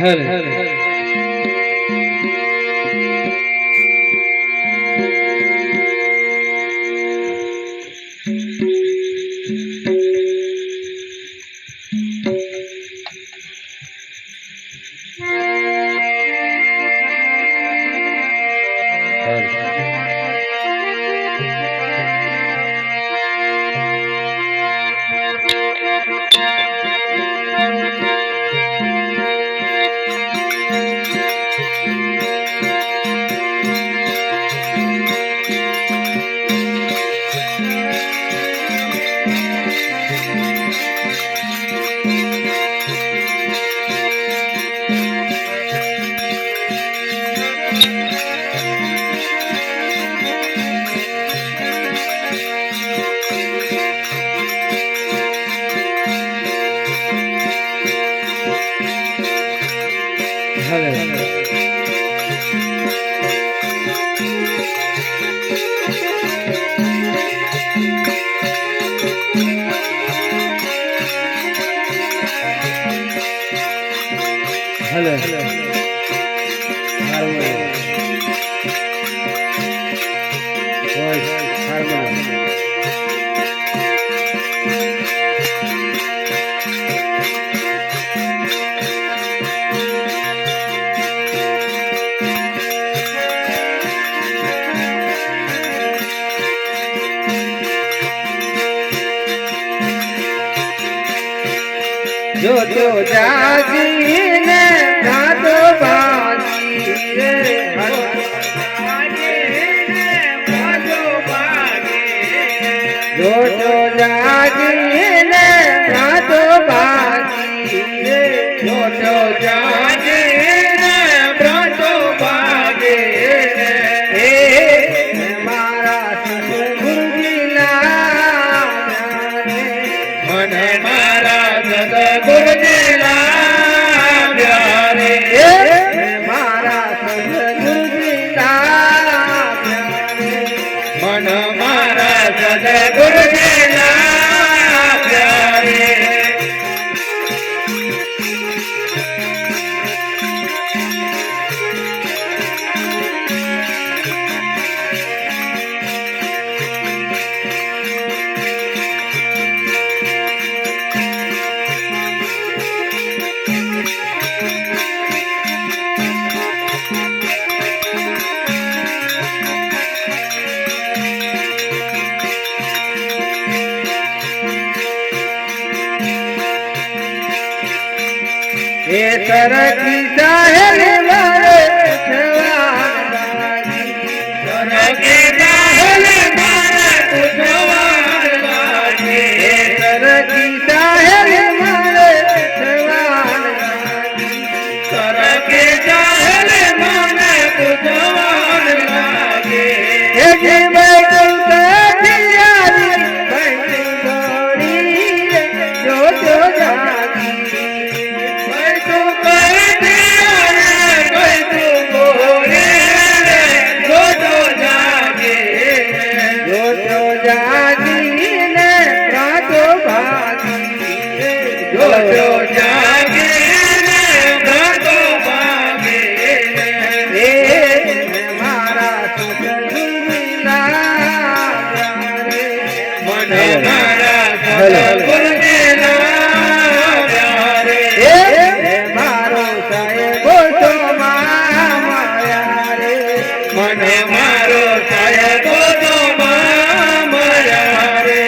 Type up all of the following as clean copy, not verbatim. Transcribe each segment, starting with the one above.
હરે જો તો જાગીને ગાતો બાજી રે જો તો જાગીને ગાતો બાજી રે જો તો જાગીને ગાતો બાજી રે મારા સદગુરુજીના મને મારા સદગુરુજીના પ્યારે મારા સદગુરુજીના મન મારા સદગુરુજીના પ્યારે એ તરકી સાહેલ મારે તરકી સાહેલ મારે તરકી સાહેલ મારે તરકી સાહેલ મારે પૂજવાન લાગે હે ભાઈ જો જો જાગી મને મારો સાહેબો તો માયા રે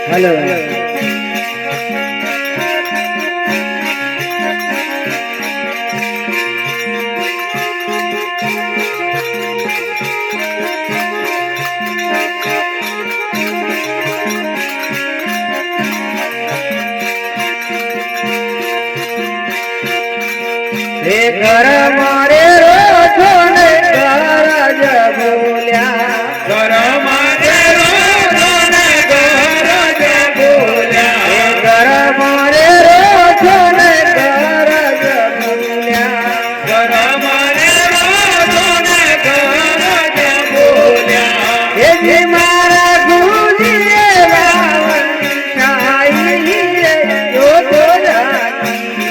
હલો હે ઘર મારે રોજો ને ગરજ બોલ્યા ઘર મારે રોજો ને ગરજ બોલ્યા હે ઘર મારે રોજો ને ગરજ બોલ્યા ઘર મારે રોજો ને ગરજ બોલ્યા હે જે મારા ગુરુજીએ રાવણ છાઈ રે જો તો જાગી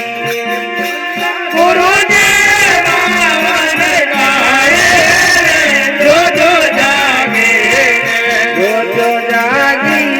જાગી